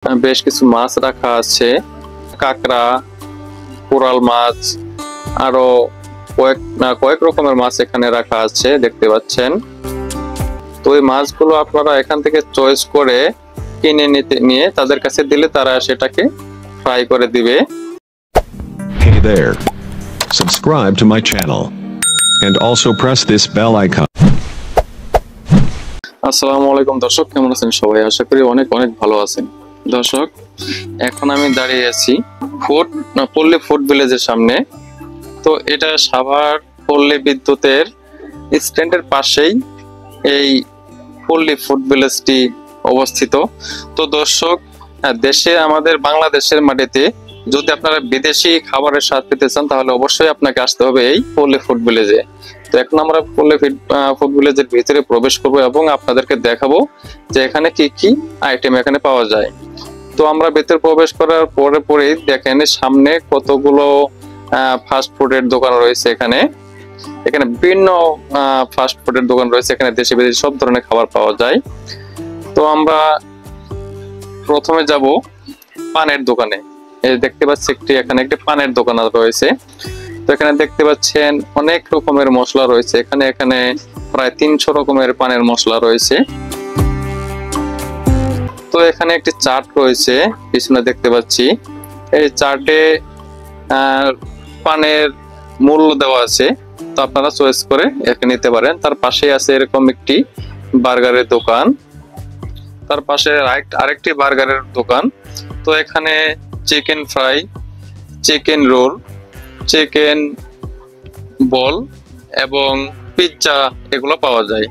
বেশ কিছু মাছ রাখা আছে, কাঁকড়া, কোরাল মাছ, আরো কয়েক রকমের মাছ এখানে রাখা আছে দেখতে পাচ্ছেন। তো এই মাছগুলো আপনারা এখান থেকে চয়েস করে কিনে নিয়ে তাদের কাছে দিলে তারা সেটাকে ফ্রাই করে দিবে। Hey there. Subscribe to my channel and also press this bell icon. আসসালামু আলাইকুম দর্শক, কেমন আছেন সবাই? আশা করি অনেক ভালো আছেন। দর্শক, এখন আমি দাঁড়িয়ে আছি পল্লী ফুড ভিলেজের সামনে। তো এটা সাভার পল্লী বিদ্যুতের স্ট্যান্ডের পাশেই এই পল্লী ফুড ভিলেজটি অবস্থিত। তো দর্শক, দেশে আমাদের বাংলাদেশের মাটিতে যদি আপনারা বিদেশি খাবারের স্বাদ পেতে চান তাহলে অবশ্যই আপনাকে আসতে হবে এই পল্লী ফুড ভিলেজে। তো এখন আমরা পল্লী ফুড ভিলেজের ভিতরে প্রবেশ করব এবং আপনাদেরকে দেখাবো যে এখানে কি কি আইটেম এখানে পাওয়া যায়। তো আমরা ভিতরে প্রবেশ করার পরে দেখেন সামনে কতগুলো ফাস্ট ফুডের দোকান রয়েছে। এখানে বিভিন্ন ফাস্ট ফুডের দোকান রয়েছে। এখানে দেশি বিদেশি সব ধরনের খাবার পাওয়া যায়। তো আমরা প্রথমে যাব পানের দোকানে। এই দেখতে পাচ্ছি এখানে একটি পানের দোকান রয়েছে। তো এখানে দেখতে পাচ্ছেন অনেক রকমের মশলা রয়েছে। এখানে প্রায় 300 রকমের পানের মশলা রয়েছে। তো এখানে একটি চার্ট রয়েছে পিছনে দেখতে পাচ্ছি। এই চার্টে পানের মূল্য দেওয়া আছে, তো আপনারা চয়েস করে এখানে নিতে পারেন। তার পাশে আছে এরকম একটি বার্গারের দোকান, তার পাশে আরেকটি বার্গারের দোকান। তো এখানে chicken fry, chicken roll, chicken বল এবং পিৎজা এগুলো পাওয়া যায়।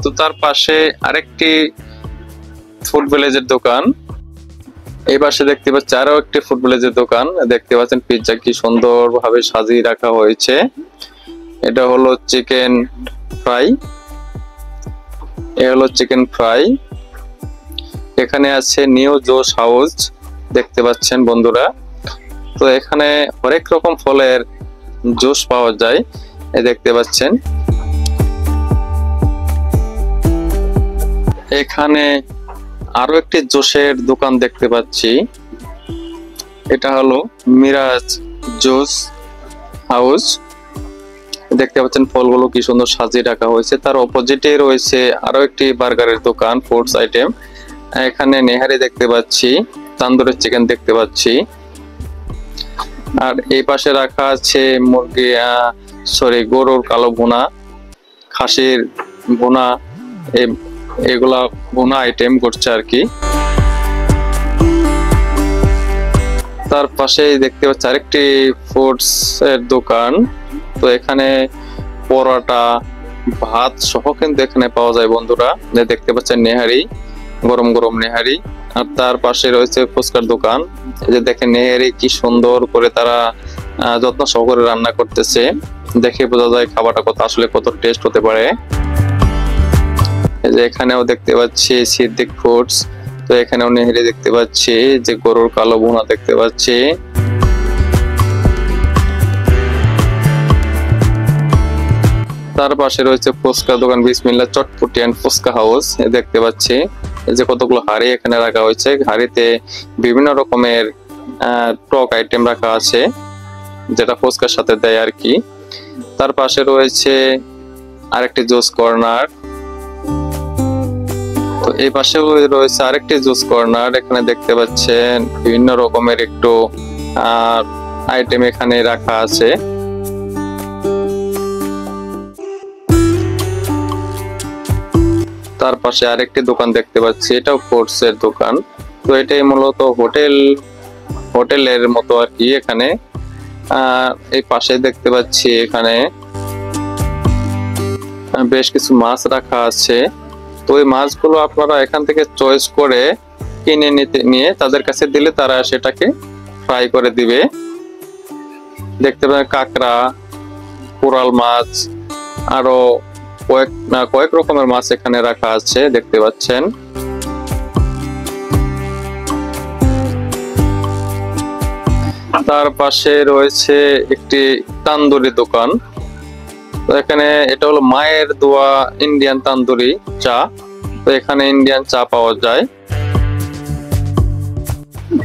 তো তার পাশে আরেকটি ফুড ভিলেজের দোকান। এই পাশে দেখতে পাচ্ছি আরো একটি ফুড ভিলেজের দোকান। দেখতে পাচ্ছেন পিৎজা কি সুন্দরভাবে সাজিয়ে রাখা হয়েছে। এটা হলো চিকেন ফ্রাই, এ হলো চিকেন ফ্রাই। এখানে আছে নিউ জোস হাউস দেখতে পাচ্ছেন বন্ধুরা। তো এখানে হরেক রকম ফলের জুস পাওয়া যায়, দেখতে পাচ্ছেন। এখানে আরো একটি জুসের দোকান দেখতে পাচ্ছি, এটা হলো মিরাজ জুস হাউস। দেখতে পাচ্ছেন ফলগুলো কি সুন্দর সাজিয়ে রাখা হয়েছে। তার অপোজিটে রয়েছে আরো একটি বার্গারের দোকান, ফুডস আইটেম। এখানে নেহারি দেখতে পাচ্ছি, তান্দুরি চিকেন দেখতে পাচ্ছি। আর এই পাশে রাখা আছে গরুর কালো ভুনা, খাসির ভুনা, এগুলা ভুনা আইটেম করছে আর কি। তার পাশে দেখতে পাচ্ছি আরেকটি ফুডস এর দোকান। তো এখানে পরোটা, ভাত সহ কিন্তু এখানে পাওয়া যায় বন্ধুরা। দেখতে পাচ্ছেন নেহারি, গরম নেহারি। আর তার পাশে রয়েছে ফুচকার দোকান। এই যে দেখেন নেহারি কি সুন্দর করে তারা যত্ন সহকারে রান্না করতেছে। দেখে বোঝা যায় খাবারটা কত টেস্ট হতে পারে। এই যে এখানেও দেখতে পাচ্ছি সিদ্দিক ফুডস। তো এখানেও নেহারি দেখতে পাচ্ছি, যে গরুর কালো ভুনা দেখতে পাচ্ছি। তার পাশে রয়েছে ফুচকা দোকান বিসমিল্লাহ চটপটি এন্ড ফুচকা হাউস। দেখতে পাচ্ছি এই যে কতগুলো হাড়ি এখানে রাখা হয়েছে। হাড়িতে বিভিন্ন রকমের টক আইটেম রাখা আছে, যেটা ফুচকার সাথে দেয় আর কি। তার পাশে রয়েছে আরেকটি জুস কর্নার। তো এই পাশে রয়েছে আরেকটি জুস কর্নার। এখানে দেখতে পাচ্ছেন বিভিন্ন রকমের একটু আইটেম এখানে রাখা আছে। তার পাশে আরেকটি দোকান দেখতে পাচ্ছি, এটাও ফুডস এর দোকান। তো এটাই মূলত হোটেলের মতো আর কি। এখানে এই পাশে দেখতে পাচ্ছি এখানে বেশ কিছু মাছ রাখা আছে। তো এই মাছগুলো আপনারা এখান থেকে চয়েস করে কিনে নিয়ে তাদের কাছে দিলে তারা সেটাকে ফ্রাই করে দিবে। দেখতে পাচ্ছেন কাঁকড়া, কোরাল মাছ, আরো কয়েক রকমের মাছ এখানে রাখা আছে দেখতে পাচ্ছেন। তার পাশে রয়েছে একটি তান্দুরি দোকান। তো এখানে এটা হলো মায়ের দোয়া ইন্ডিয়ান তান্দুরি চা। তো এখানে ইন্ডিয়ান চা পাওয়া যায়।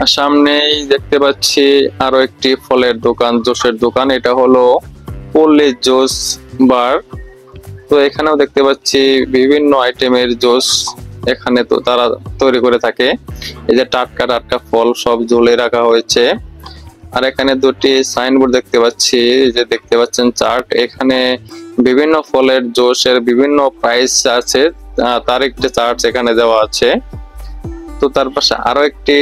সামনেই দেখতে পাচ্ছি আরো একটি ফলের দোকান, জুসের দোকান। এটা হলো পল্লী জুস বার। তো এখানেও দেখতে পাচ্ছি বিভিন্ন আইটেমের জুস এখানে তো তারা তৈরি করে থাকে। এই যে টাটকা টাটকা ফল সব ঝুলে রাখা হয়েছে। আর এখানে দুটি সাইনবোর্ড দেখতে পাচ্ছি, যে দেখতে পাচ্ছেন চার্ট। এখানে বিভিন্ন ফলের জুসের বিভিন্ন প্রাইস আছে, তার একটি চার্ট এখানে দেওয়া আছে। তো তার পাশে আরো একটি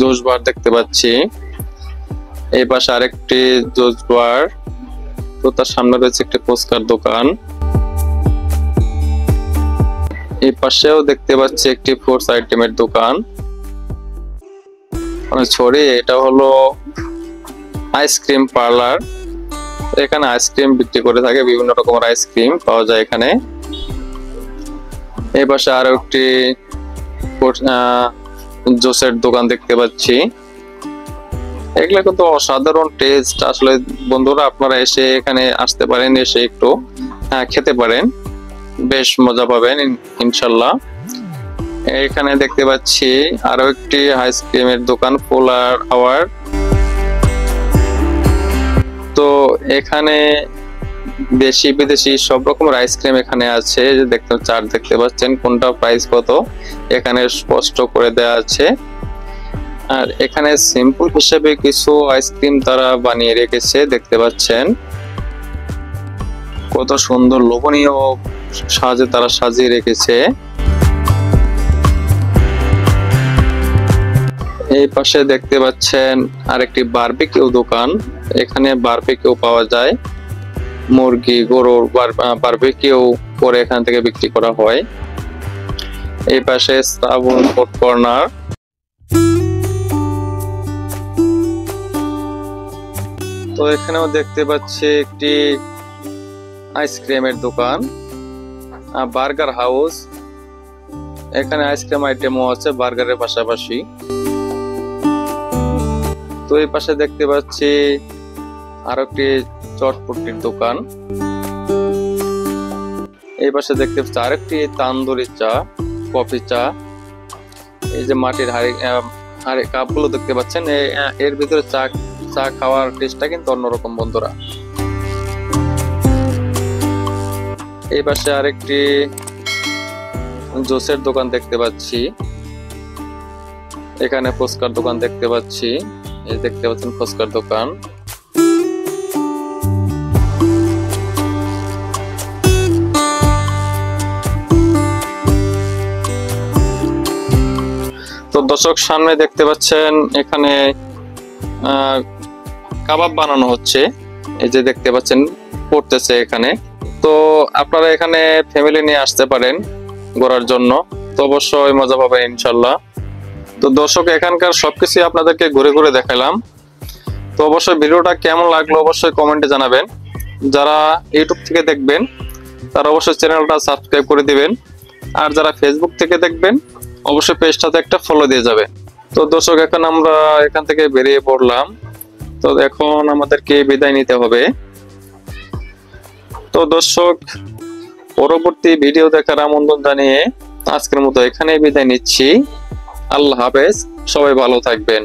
জুস বার দেখতে পাচ্ছি, এই পাশে আরেকটি জুস বার। তো তার সামনে রয়েছে একটি ফুচকার দোকান। এই পাশেও দেখতে পাচ্ছি একটি ফ্রুটস আইটেমের দোকান। সরি, এটা হলো আইসক্রিম পার্লার। এখানে আইসক্রিম বিক্রি করে থাকে, বিভিন্ন রকমের আইসক্রিম পাওয়া যায় এখানে। এই পাশে আরো একটি জুসের দোকান দেখতে পাচ্ছি। এগুলো কিন্তু অসাধারণ টেস্ট। আসলে বন্ধুরা, আপনারা এসে এখানে আসতে পারেন, এসে একটু খেতে পারেন, বেশ মজা পাবেন ইনশাল্লাহ। এখানে দেখতে পাচ্ছি আরো একটি আইসক্রিমের দোকান, পোলার আওয়ার। তো এখানে দেশি বিদেশি সব রকমের আইসক্রিম এখানে আছে। যে চার্ট দেখতে পাচ্ছেন, কোনটা প্রাইস কত এখানে স্পষ্ট করে দেওয়া আছে। আর এখানে সিম্পল হিসেবে কিছু আইসক্রিম তারা বানিয়ে রেখেছে, দেখতে পাচ্ছেন কত সুন্দর লোভনীয় সাজে তারা সাজিয়ে রেখেছে। এই পাশে দেখতে পাচ্ছেন আরেকটি বারবিকিউ দোকান। এখানে বারবিকিউ পাওয়া যায়, মুরগি গরুর বারবিকিউ করে এখান থেকে বিক্রি করা হয়। এই পাশে শ্রাবণ ফুড কর্নার। তো এখানেও দেখতে পাচ্ছি একটি আইসক্রিমের দোকান, বার্গার হাউস। এখানে আইসক্রিম আইটেমও আছে বার্গারের পাশাপাশি। তো এই পাশে দেখতে পাচ্ছি আরো একটি চটপটির দোকান। এই পাশে দেখতে পাচ্ছি আরেকটি তান্দুরি চা, কফি চা। এই যে মাটির হাড়ি কাপগুলো দেখতে পাচ্ছেন, এর ভিতরে চা খাওয়ার টেস্টটা কিন্তু অন্যরকম বন্ধুরা। এই পাশে আরেকটি জুসের দোকান দেখতে পাচ্ছি। এখানে ফুচকার দোকান দেখতে পাচ্ছি, এই দেখতে পাচ্ছেন ফুচকার দোকান। তো দর্শক, সামনে দেখতে পাচ্ছেন এখানে কাবাব বানানো হচ্ছে। এই যে দেখতে পাচ্ছেন পড়তেছে এখানে। তো আপনারা এখানে ফ্যামিলি নিয়ে আসতে পারেন ঘোরার জন্য, তো অবশ্যই মজা পাবেন ইনশাল্লাহ। তো দর্শক, এখানকার সবকিছু আপনাদেরকে ঘুরে ঘুরে দেখালাম। তো অবশ্যই ভিডিওটা কেমন লাগলো অবশ্যই কমেন্টে জানাবেন। যারা ইউটিউব থেকে দেখবেন তারা অবশ্যই চ্যানেলটা সাবস্ক্রাইব করে দিবেন। আর যারা ফেসবুক থেকে দেখবেন অবশ্যই পেজটাতে একটা ফলো দিয়ে যাবেন। তো দর্শক, এখন আমরা এখান থেকে বেরিয়ে পড়লাম। তো এখন আমাদেরকে বিদায় নিতে হবে। তো দর্শক, পরবর্তী ভিডিও দেখার আমন্ত্রণ জানিয়ে আজকের মতো এখানেই বিদায় নিচ্ছি। আল্লাহ হাফেজ, সবাই ভালো থাকবেন।